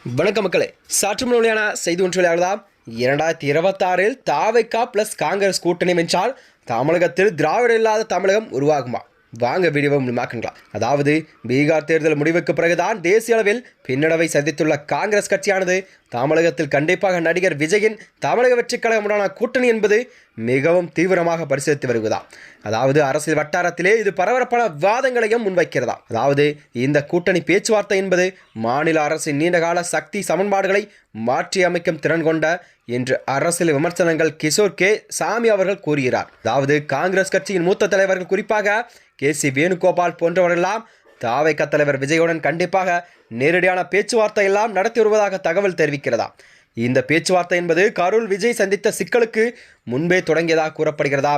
வணக்க மக்களே, சற்று முன்னாடியான செய்தி ஒன்று வெளியாகலாம். 2026 தாவைக்கா பிளஸ் காங்கிரஸ் கூட்டணி வென்றால் தமிழகத்தில் திராவிட இல்லாத தமிழகம் உருவாகுமா? வாங்க வீடியோவை முழுமையாக்கலாம். அதாவது பீகார் தேர்தல் முடிவுக்கு பிறகுதான் தேசிய அளவில் பின்னடைவை சந்தித்துள்ள காங்கிரஸ் கட்சியானது தமிழகத்தில் கண்டிப்பாக நடிகர் விஜயின் தமிழக வெற்றிக் கழகமுடான கூட்டணி என்பது மிகவும் தீவிரமாக பரிசீலித்து வருவதா. அதாவது அரசியல் வட்டாரத்திலே இது பரபரப்பான விவாதங்களையும் முன்வைக்கிறதா. அதாவது இந்த கூட்டணி பேச்சுவார்த்தை என்பது மாநில அரசின் நீண்டகால சக்தி சமன்பாடுகளை மாற்றி அமைக்கும் திறன் கொண்ட என்று அரசியல் விமர்சனங்கள் கிஷோர் கே சாமி அவர்கள் கூறுகிறார். அதாவது காங்கிரஸ் கட்சியின் மூத்த தலைவர்கள் குறிப்பாக கே.சி. வேணுகோபால் போன்றவரெல்லாம் தாவைக்கா தலைவர் விஜயுடன் கண்டிப்பாக நேரடியான பேச்சுவார்த்தை எல்லாம் நடத்தி வருவதாக தகவல் தெரிவிக்கிறதா. இந்த பேச்சுவார்த்தை என்பது கரூர் விஜய் சந்தித்த சிக்கலுக்கு முன்பே தொடங்கியதாக கூறப்படுகிறதா.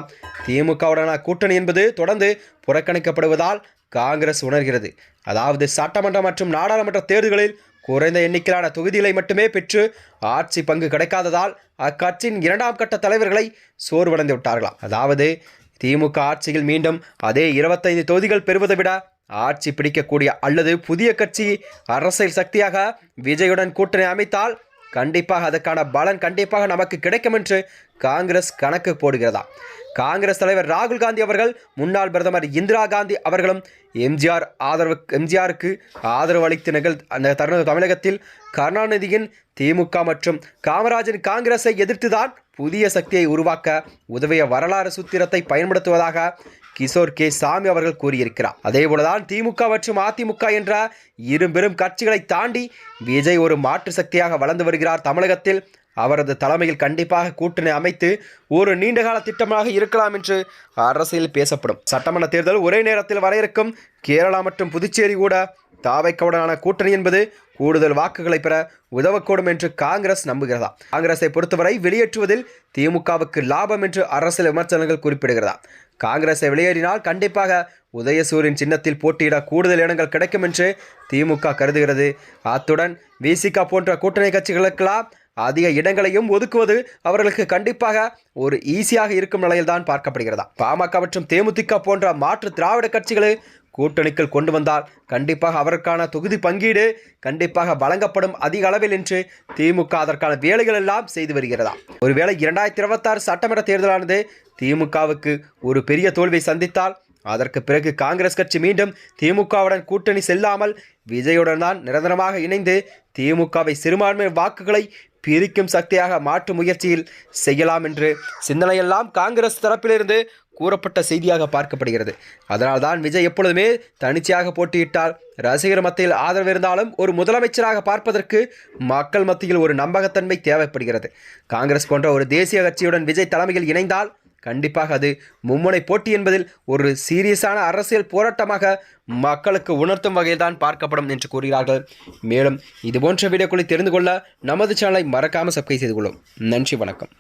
திமுகவுடனான கூட்டணி என்பது தொடர்ந்து புறக்கணிக்கப்படுவதால் காங்கிரஸ் உணர்கிறது. அதாவது சட்டமன்ற மற்றும் நாடாளுமன்ற தேர்தல்களில் குறைந்த எண்ணிக்கையிலான தொகுதிகளை மட்டுமே பெற்று ஆட்சி பங்கு கிடைக்காததால் அக்கட்சியின் இரண்டாம் கட்ட தலைவர்களை சோர்வடைந்து விட்டார்களாம். அதாவது திமுக ஆட்சியில் மீண்டும் அதே 25 தொகுதிகள் பெறுவதை விட ஆட்சி பிடிக்கக்கூடிய அல்லது புதிய கட்சி அரசியல் சக்தியாக விஜயுடன் கூட்டணி அமைத்தால் கண்டிப்பாக அதற்கான பலன் கண்டிப்பாக நமக்கு கிடைக்கும் என்று காங்கிரஸ் கணக்கு போடுகிறதா. காங்கிரஸ் தலைவர் ராகுல் காந்தி அவர்கள் முன்னாள் பிரதமர் இந்திரா காந்தி அவர்களும் எம்ஜிஆருக்கு ஆதரவு அளித்த அந்த தருண தமிழகத்தில் கருணாநிதியின் திமுக மற்றும் காமராஜின் காங்கிரஸை எதிர்த்துதான் புதிய சக்தியை உருவாக்க உதவிய வரலாறு சூத்திரத்தை பயன்படுத்துவதாக கிஷோர் கே சாமி அவர்கள் கூறியிருக்கிறார். அதேபோலதான் திமுக மற்றும் அதிமுக என்ற இரு பெரும் கட்சிகளை தாண்டி விஜய் ஒரு மாற்று சக்தியாக வளர்ந்து வருகிறார். தமிழகத்தில் அவரது தலைமையில் கண்டிப்பாக கூட்டணி அமைத்து ஒரு நீண்டகால திட்டமாக இருக்கலாம் என்று அரசியல் பேசப்படும். சட்டமன்ற தேர்தல் ஒரே நேரத்தில் வர இருக்கும். கேரளா மற்றும் புதுச்சேரி கூட தாவைக்காவுடனான கூட்டணி என்பது கூடுதல் வாக்குகளை பெற உதவக்கூடும் என்று காங்கிரஸ் நம்புகிறதா. காங்கிரஸை பொறுத்தவரை வெளியேற்றுவதில் திமுகவுக்கு லாபம் என்று அரசியல் விமர்சனங்கள் குறிப்பிடுகிறதா. காங்கிரஸை வெளியேறினால் கண்டிப்பாக உதயசூரின் சின்னத்தில் போட்டியிட கூடுதல் இடங்கள் கிடைக்கும் என்று திமுக கருதுகிறது. அத்துடன் விசிக போன்ற கூட்டணி கட்சிகளுக்கெல்லாம் அதிக இடங்களையும் ஒதுக்குவது அவர்களுக்கு கண்டிப்பாக ஒரு ஈஸியாக இருக்கும் நிலையில்தான் பார்க்கப்படுகிறதா. பாமக மற்றும் தேமுதிக போன்ற மாற்று திராவிட கட்சிகளை கூட்டணிக்குள் கொண்டு வந்தால் கண்டிப்பாக அவருக்கான தொகுதி பங்கீடு கண்டிப்பாக வழங்கப்படும் அதிக அளவில் என்று திமுக அதற்கான வேலைகள் எல்லாம் செய்து வருகிறதா. ஒருவேளை 2026 சட்டமன்ற தேர்தலானது திமுகவுக்கு ஒரு பெரிய தோல்வியை சந்தித்தால் அதற்கு பிறகு காங்கிரஸ் கட்சி மீண்டும் திமுகவுடன் கூட்டணி செல்லாமல் விஜயுடன் தான் நிரந்தரமாக இணைந்து திமுகவை சிறுபான்மை வாக்குகளை பிரிக்கும் சக்தியாக மாற்றும் முயற்சியில் செய்யலாம் என்று சிந்தனையெல்லாம் காங்கிரஸ் தரப்பிலிருந்து கூறப்பட்ட செய்தியாக பார்க்கப்படுகிறது. அதனால்தான் விஜய் எப்பொழுதுமே தனிச்சையாக போட்டியிட்டால் ரசிகர் மத்தியில் ஆதரவு இருந்தாலும் ஒரு முதலமைச்சராக பார்ப்பதற்கு மக்கள் மத்தியில் ஒரு நம்பகத்தன்மை தேவைப்படுகிறது. காங்கிரஸ் போன்ற ஒரு தேசிய கட்சியுடன் விஜய் தலைமையில் இணைந்தால் கண்டிப்பாக அது மும்முனை போட்டி என்பதில் ஒரு சீரியஸான அரசியல் போராட்டமாக மக்களுக்கு உணர்த்தும் வகையில் தான் பார்க்கப்படும் என்று கூறுகிறார்கள். மேலும் இதுபோன்ற வீடியோக்களை தெரிந்து கொள்ள நமது சேனலை மறக்காமல் சப்ஸ்கிரைப் செய்து கொள்ளும். நன்றி, வணக்கம்.